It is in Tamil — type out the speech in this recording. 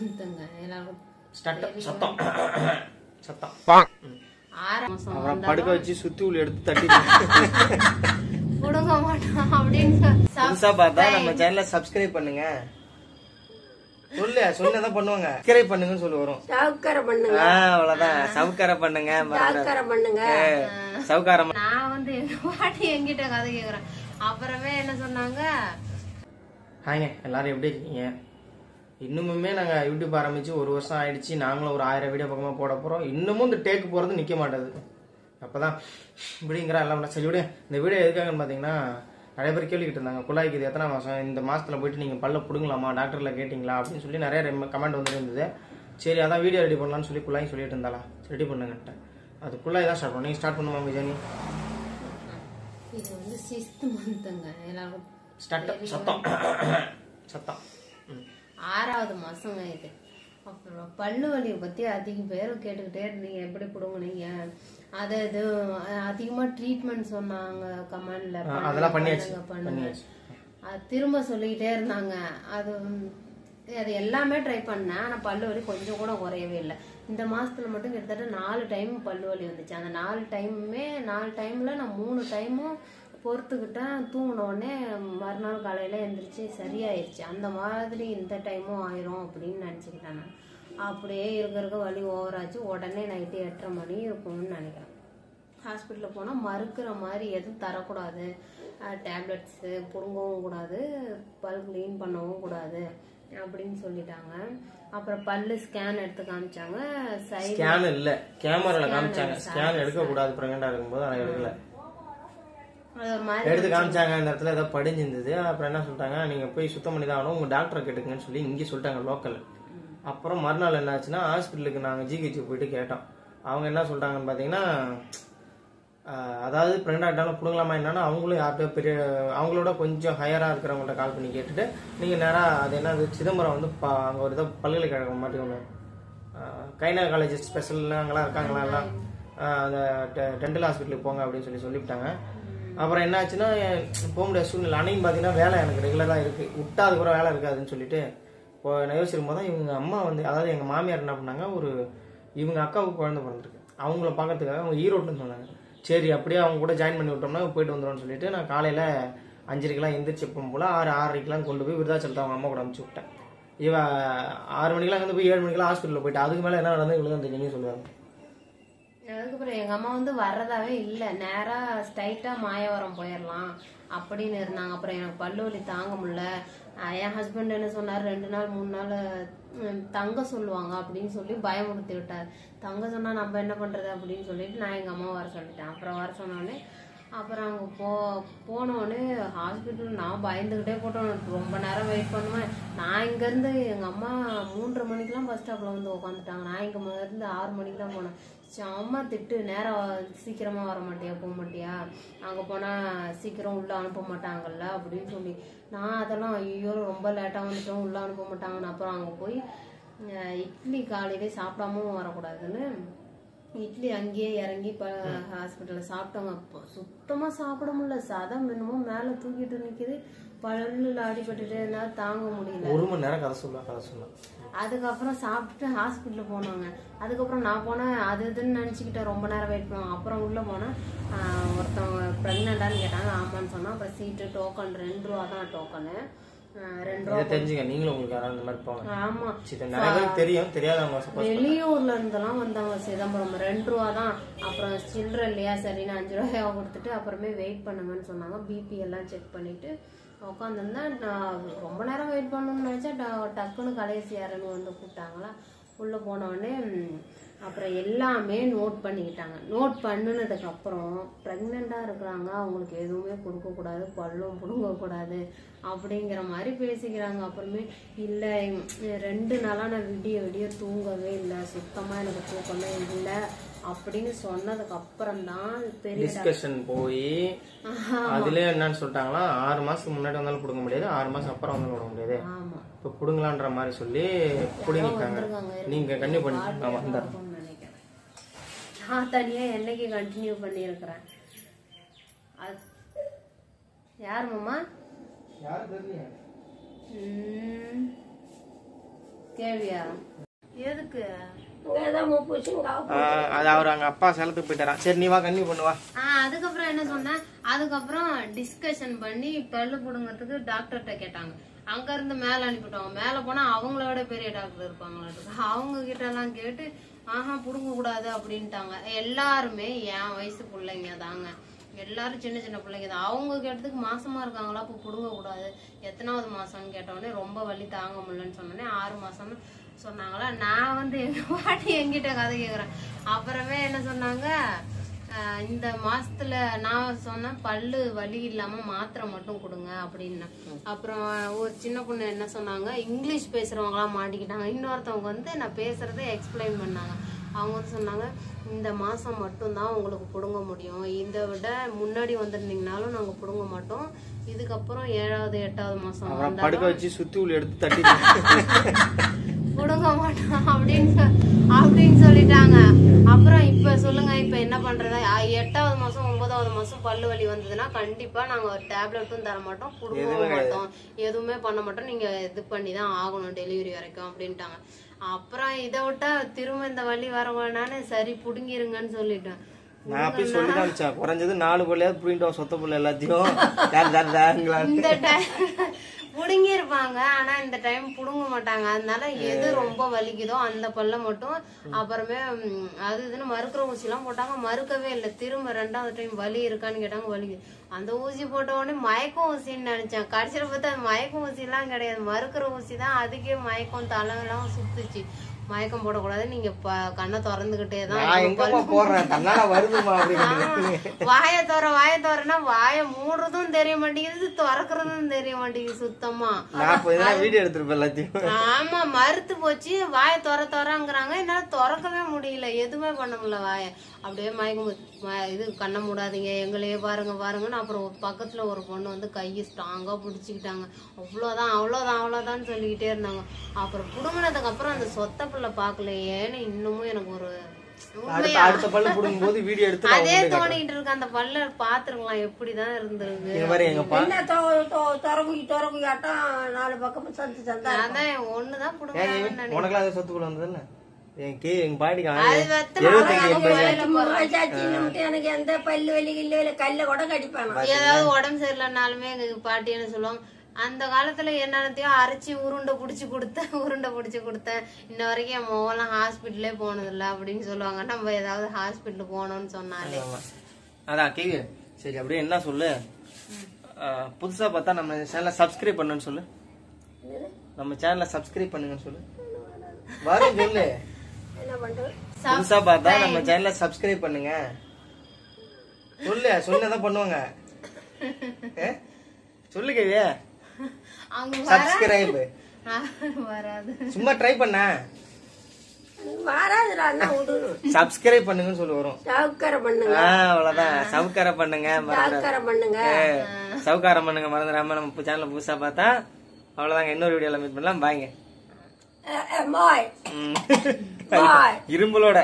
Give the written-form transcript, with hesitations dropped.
மந்த்ங்க எல்லாரும் சத்தம் சத்தம் படுக்க வச்சு சுத்தி உள்ள எடுத்து தட்டி கொடுக்க மாட்டோம் அப்படின்னு புதுசா பார்த்தா நம்ம சேனலை சப்ஸ்கிரைப் பண்ணுங்க. சொன்னதான் பண்ணுவாங்க. சப்ஸ்கிரைப் பண்ணுங்கன்னு சொல்லி வரும். சவுக்கரை பண்ணுங்க. அவ்வளவுதான். சவுக்கரை பண்ணுங்க. சவுக்கரை பண்ணுங்க. சவுக்காரம். நான் வந்து எங்க பாட்டி என்கிட்ட கதை கேக்குறேன். அப்புறமே என்ன சொன்னாங்க, ஹாய்ங்க எல்லாரும் எப்படி இருக்கீங்க? இன்னுமுமே நாங்க யூடியூப் ஆரம்பிச்சு 1 வருஷம் ஆயிடுச்சு. நாங்களும் ஒரு 1000 வீடியோ பக்கமா போட போறோம். இன்னமும் இந்த டேக் போறது நிக்க மாட்டேது. அப்பதான் இப்படிங்கிற எல்லாம் சரி விட. இந்த வீடியோ எதுக்காகன்னு பாத்தீங்கன்னா, நிறைய பேர் கேள்விக்கிட்டு இருந்தாங்க, குழாய்க்கு இது எத்தனை மாசம், இந்த மாசத்துல போயிட்டு நீங்க பல்ல புடுங்கலாமா, டாக்டர்ல கேட்டீங்களா அப்படின்னு சொல்லி நிறைய கமெண்ட் வந்து இருந்தது. சரி அதான் வீடியோ ரெடி பண்ணலாம்னு சொல்லி குழாய் சொல்லிட்டு இருந்தாளா, ரெடி பண்ணுங்கட்ட. அது குழாய் தான் ஸ்டார்ட் பண்ணும். நீங்க ஸ்டார்ட் பண்ணுமா விஜயனி? இது வந்து 6th மந்த்ங்க எல்லாரும் சத்தம் 6வது மாசங்க இது. அப்புறம் பல்லு வலியை பத்தி அதிக பேரும் கேட்டுக்கிட்டே இருந்தீங்க, எப்படி புடுங்குனீங்க, அது இது அதிகமா ட்ரீட்மெண்ட் சொன்னாங்க கமெண்ட்ல. அதெல்லாம் பண்ணுங்க அது திரும்ப சொல்லிக்கிட்டே இருந்தாங்க. அது எல்லாமே ட்ரை பண்ணேன். ஆனா பல்லு வலி கொஞ்சம் கூட குறையவே இல்லை. இந்த மாசத்துல மட்டும் கிட்டத்தட்ட 4 டைம் பல்லு வலி வந்துச்சு. அந்த 4 டைம்ல நான் 3 டைமும் பொறுத்துக்கிட்டேன். தூங்கின உடனே மறுநாள் காலையில எந்திரிச்சு சரியாயிருச்சு. அந்த மாதிரி இந்த டைமும் ஆயிரும் அப்படின்னு நினைச்சுக்கிட்டேன். நான் அப்படியே இருக்க வலி ஓவராச்சு. உடனே நைட்டு 8:30 மணி இருக்கும்னு நினைக்கிறேன். ஹாஸ்பிட்டலில் போனால் மறுக்கிற மாதிரி எதுவும் தரக்கூடாது, டேப்லெட்ஸு புடுங்கவும் கூடாது, பல் கிளீன் பண்ணவும் கூடாது அப்படின்னு சொல்லிட்டாங்க. அப்புறம் பல்லு ஸ்கேன் எடுத்து காமிச்சாங்க. ஸ்கேன் இல்ல, கேமரால காமிச்சாங்க. ஸ்கேன் எடுக்க கூடாது பிரெக்னண்டா இருக்கும்போது. அதை எடுக்கல, எடுத்து காமிச்சாங்க. அந்த இடத்துல ஏதோ படிஞ்சிருந்தது. அப்புறம் என்ன சொல்லிட்டாங்க, நீங்க போய் சுத்தம் பண்ணி தான் ஆகணும், உங்க டாக்டரை கேட்டுங்கன்னு சொல்லி இங்கே சொல்லிட்டாங்க லோக்கல். அப்புறம் மறுநாள் என்ன ஆச்சுன்னா, ஹாஸ்பிட்டலுக்கு நாங்கள் ஜிஹெச் போயிட்டு கேட்டோம். அவங்க என்ன சொல்லிட்டாங்கன்னு பாத்தீங்கன்னா, அதாவது பிரெக்னண்டாலும் புடுங்கலாமா என்னன்னா, அவங்களும் யார்கிட்ட பெரிய அவங்களோட கொஞ்சம் ஹையரா இருக்கிறவங்கள்ட்ட கால் பண்ணி கேட்டுட்டு, நீங்க நேரா அது என்ன சிதம்பரம் வந்து அங்க ஒரு இதை பல்கலைக்கழகம் மாட்டி ஒன்று கைனா காலேஜ் ஸ்பெஷல் அங்கெல்லாம் இருக்காங்களா எல்லாம், அந்த டென்டல் ஹாஸ்பிட்டலுக்கு போங்க அப்படின்னு சொல்லிவிட்டாங்க. அப்புறம் என்ன ஆச்சுன்னா, போக முடியாத சூழ்நிலை. அன்னையும் பாத்தீங்கன்னா வேலை எனக்கு ரெகுலரா இருக்கு, விட்டா அது கூட வேலை இருக்காதுன்னு சொல்லிட்டு இப்போ நான் யோசிக்கும் போது தான் இவங்க அம்மா வந்து, அதாவது எங்க மாமியார் என்ன பண்ணாங்க, இவங்க அக்காவுக்கு குழந்தை பிறந்திருக்கு, அவங்கள பார்க்கறதுக்காக அவங்க ஈரோட்டுன்னு சொன்னாங்க. சரி அப்படியே அவங்க கூட ஜாயின் பண்ணி விட்டோம்னா போயிட்டு வந்துடும்னு சொல்லிட்டு நான் காலையில 5:30 எந்திரிச்சு போல 6:30 கொண்டு போய் விருதாச்சலத்தை அவங்க அம்மா கூட அனுப்பிச்சு விட்டேன். இவ 6 மணிக்கெல்லாம் வந்து போய் 7 மணிக்கெல்லாம் ஹாஸ்பிட்டலில் போயிட்டு, அதுக்கு மேலே என்ன நடந்தது இவ்வளோ தெரியும் சொல்லுவாங்க. அதுக்கப்புறம் எங்க அம்மா வந்து வர்றதாவே இல்லை, நேரா ஸ்ட்ரைட்டா மாயவரம் போயிடலாம் அப்படின்னு இருந்தாங்க. அப்புறம் எனக்கு பல்லு வலி தாங்க முடியல. என் ஹஸ்பண்ட் என்ன சொன்னார், 2 நாள் 3 நாள் தங்க சொல்லுவாங்க அப்படின்னு சொல்லி பயமுறுத்தி விட்டார். தங்க சொன்னா நம்ம என்ன பண்றது அப்படின்னு சொல்லிட்டு நான் எங்க அம்மா வர சொல்லிட்டேன். அப்புறம் வர சொன்னோடனே அப்புறம் அங்கே போனோடனே ஹாஸ்பிட்டல் நான் பயந்துக்கிட்டே போட்டோம். ரொம்ப நேரம் வெயிட் பண்ணுவேன். நான் இங்கேருந்து எங்கள் அம்மா 3:30 மணிக்கெலாம் பஸ் ஸ்டாப்பில் வந்து உட்காந்துட்டாங்க. நான் இங்கே இருந்து 6 மணிக்கு தான் போனேன். அம்மா திட்டு, நேரம் சீக்கிரமாக வர மாட்டியா, போக மாட்டியா, அங்கே போனால் சீக்கிரம் உள்ளே அனுப்ப மாட்டாங்கல்ல அப்படின்னு சொல்லி நான் அதெல்லாம் ஐயோ ரொம்ப லேட்டாக வந்துட்டோம், உள்ளே அனுப்ப மாட்டாங்கன்னு. அப்புறம் அங்கே போய் இட்லி காலையிலே சாப்பிடாம வரக்கூடாதுன்னு இட்லி அங்கேயே இறங்கி ஹாஸ்பிட்டலில் சாப்பிட்டோங்க. சுத்தமாக சாப்பிட முடியல. சதம் என்னமோ மேலே தூக்கிட்டு நிற்கிது. பல்லுல அடிபட்டுட்டே இருந்தா தாங்க முடியல. 1 மணி நேரம் கதை சொல்லலாம். அதுக்கப்புறம் சாப்பிட்டுட்டு ஹாஸ்பிட்டல் போனாங்க. அதுக்கப்புறம் நான் போனேன், அது இதுன்னு நினைச்சுக்கிட்டேன், ரொம்ப நேரம் வெயிட் பண்ணுவாங்க. அப்புறம் உள்ள போனேன், ஒருத்தவங்க பிரெக்னண்டான்னு கேட்டாங்க. ஆமான்னு சொன்னா. அப்புறம் சீட்டு டோக்கன் 2 ரூபா தான் டோக்கனு. 2 ரூபா தெரிஞ்சுங்க. நீங்களும் உங்களுக்கு யாராவது இந்த மாதிரி போங்க. ஆமா, தெரியும் தெரியாதவங்க வெளியூர்ல இருந்தெல்லாம் வந்தாங்க சிதம்பரம். 2 ரூபா தான். அப்புறம் சில்லற இல்லையா, சரின்னு 5 ரூபாயா கொடுத்துட்டு அப்புறமே வெயிட் பண்ணுங்கன்னு சொன்னாங்க. பிபி எல்லாம் செக் பண்ணிட்டு உட்காந்துருந்தேன். நான் ரொம்ப நேரம் வெயிட் பண்ணணும்னு நினைச்சா டக்குன்னு கடைசி யாருன்னு வந்து கூப்பிட்டாங்களா. உள்ள போனோடனே அப்புறம் எல்லாமே நோட் பண்ணிக்கிட்டாங்க. நோட் பண்ணினதுக்கு அப்புறம் பிரெக்னெண்டா இருக்கிறாங்க, அவங்களுக்கு எதுவுமே கொடுக்கக்கூடாது, பல்லும் புடுங்கக்கூடாது அப்படிங்கிற மாதிரி பேசிக்கிறாங்க. அப்புறமே இல்லை 2 நாளா நான் விடிய தூங்கவே இல்லை, சுத்தமா எனக்கு தூக்கமே இல்லை அப்படின்னு சொன்னதுக்கு அப்புறம் தான் பெரிய டிஸ்கஷன் போய் அதுல என்னன்னு சொல்லிட்டாங்களா, 6 மாசத்துக்கு முன்னாடி வந்தாலும் புடுங்க முடியாது, 6 மாசம் அப்புறம் வந்தாலும் புடுங்க முடியாது, இப்ப புடுங்கலான்ற மாதிரி சொல்லி புடுங்கிட்டாங்க. நீங்க கண்டிப்பா பண்ணிருக்கீங்க. நான் தனியா என்னைக்கு கண்டினியூ பண்ணிருக்கிறேன். யார் மாமா? கேள்வியா? எதுக்கு? அது அவர் அங்க அப்பா சேலத்துக்கு போயிட்டாரா. சரி நீ வா கண்ணி பண்ணுவா. அதுக்கப்புறம் என்ன சொன்னேன், அதுக்கப்புறம் டிஸ்கஷன் பண்ணி பல்லு புடுங்கிறதுக்கு டாக்டர்கிட்ட கேட்டாங்க. அங்க இருந்து மேல அனுப்பிட்டாங்க. மேல போனா அவங்களோட பெரிய டாக்டர் இருப்பாங்களா, அவங்க கிட்ட எல்லாம் கேட்டு புடுங்க கூடாது அப்படின்ட்டாங்க. எல்லாருமே என் வயசு பிள்ளைங்க தாங்க, எல்லாரும் சின்ன சின்ன பிள்ளைங்க தான். அவங்க கேட்டதுக்கு மாசமா இருக்காங்களா அப்ப புடுங்க கூடாது, எத்தனாவது மாசம்னு கேட்டோடனே ரொம்ப வலி தாங்க முடியலன்னு சொன்னோடனே 6 மாசம்னு சொன்னாங்களா. நான் வந்து எங்க பாட்டி எங்கிட்ட கதை கேக்குறேன். அப்புறமே என்ன சொன்னாங்க, இந்த மாசத்துல நான் சொன்னேன் பல்லு வலி இல்லாம மாத்திரை மட்டும் கொடுங்க அப்படின்னு. அப்புறம் ஒரு சின்ன பொண்ணு என்ன சொன்னாங்க, இங்கிலீஷ் பேசுறவங்க எல்லாம் மாட்டிக்கிட்டாங்க. இன்னொருத்தவங்க வந்து நான் பேசுறதை எக்ஸ்பிளைன் பண்ணாங்க. அவங்க வந்து சொன்னாங்க, இந்த மாசம் மட்டும்தான் உங்களுக்கு புடுங்க முடியும், இதை விட முன்னாடி வந்திருந்தீங்கனாலும் நாங்க புடுங்க மாட்டோம், இதுக்கப்புறம் 7வது 8வது மாசம் படுக்க வச்சு சுத்தி உள்ள எடுத்து தட்டி புடுங்க மாட்டோம் அப்படின்னு சொல்லிட்டாங்க. அப்புறம் இப்ப சொல்லுங்க, இப்ப என்ன பண்றதா? 8வது மாசம் 9வது மாசம் பல்லு வலி வந்ததுன்னா கண்டிப்பா நாங்க ஒரு டேப்லெட்டும் தர மாட்டோம், புடுங்கவும் மாட்டோம், எதுவுமே பண்ண மாட்டோம், நீங்க இது பண்ணிதான் ஆகணும் டெலிவரி வரைக்கும் அப்படின்ட்டாங்க. அப்புறம் இதை விட்டா திரும்ப இந்த வலி வரவானு சரி புடுங்கிருங்கன்னு சொல்லிட்டேன். நான் அப்படி சொல்லிதான் குறைஞ்சது 4 பள்ளியாவது புடிங்கிட்டோம், சொத்த புள்ள எல்லாத்தையும் இந்த டைம் புடுங்கி இருப்பாங்க. ஆனா இந்த டைம் புடுங்க மாட்டாங்க. அதனால எது ரொம்ப வலிக்குதோ அந்த பல்ல மட்டும் அப்புறமே அது இதுன்னு மறுக்கிற ஊசி எல்லாம் போட்டாங்க, மறுக்கவே இல்லை. திரும்ப 2வது டைம் வலி இருக்கான்னு கேட்டாங்க, வலிக்கு. அந்த ஊசி போட்ட உடனே மயக்கம் ஊசின்னு நினைச்சேன். கடைசியில பார்த்தா அது மயக்கம் ஊசி எல்லாம் கிடையாது, மறுக்கிற ஊசி தான். அதுக்கே மயக்கம் தலையெல்லாம் சுத்துச்சு. மயக்கம் போடக்கூடாது, நீங்க கண்ணை திறந்துகிட்டே தான் வாய தோறனா வாய மூடுறதும் தெரிய மாட்டேங்குது, திறக்கிறதும் தெரிய மாட்டேங்குது சுத்தமா. ஆமா மறுத்து போச்சு. வாய தோறங்கிறாங்க, என்னால திறக்கவே முடியல, எதுவுமே பண்ண முடியல. வாய அப்படியே மயக்கம் இது கண்ணை மூடாதீங்க எங்களையே பாருங்கன்னு. அப்புறம் பக்கத்துல ஒரு பொண்ணு வந்து கையை ஸ்ட்ராங்கா பிடிச்சிக்கிட்டாங்க. அவ்வளவுதான் சொல்லிக்கிட்டே இருந்தாங்க. அப்புறம் புடுங்கினதுக்கு அப்புறம் அந்த சொத்த பிள்ளை பாக்கலையேன்னு இன்னமும் எனக்கு ஒரு அதே தோணிட்டு இருக்கு. அந்த பல்ல பாத்துருக்கலாம் எப்படிதான் இருந்திருக்கு. அதான் ஒண்ணுதான் புடுங்க. எனக்கு எந்த பல்லு வலி கல்ல கூட கடிப்பாங்க. ஏதாவது உடம்பு சரியில்லைனாலுமே எங்க பாட்டி என்ன சொல்லுவாங்க, அந்த காலத்துல என்னத்தையோ அரைச்சி உருண்டை புடிச்சு கொடுத்தேன், இன்ன வரைக்கும் என் மோவெல்லாம் ஹாஸ்பிட்டலே போனதில்ல அப்படின்னு சொல்லுவாங்க. நம்ம ஏதாவது ஹாஸ்பிட்டல் போனோம்னு சொன்னாலே அதான் கேக்கு. சரி அப்படியே என்ன சொல்லு, புதுசா பார்த்தா நம்ம சேனலை சப்ஸ்கிரைப் பண்ணுன்னு சொல்லு, நம்ம சேனலை சப்ஸ்கிரைப் பண்ணுங்கன்னு சொல்லு. வரும் சொல்லு, புதுசா பார்த்தா நம்ம சேனலை சப்ஸ்கிரைப் பண்ணுங்க சொல்லுதான் பண்ணுவாங்க. சொல்லு கேவியா, சப்ஸ்கிரைப் வராது, சும்மா ட்ரை பண்ண சப்ஸ்கிரைப் பண்ணுங்கன்னு சொல்லி வரும். அவ்வளவுதான், சவுக்காரம் பண்ணுங்க மறந்துடாம. நம்ம சேனலை புதுசா பார்த்தா அவ்வளவுதாங்க. இன்னொரு வீடியோல மீட் பண்ணலாம். பாய்ங்க. இரும்பலோட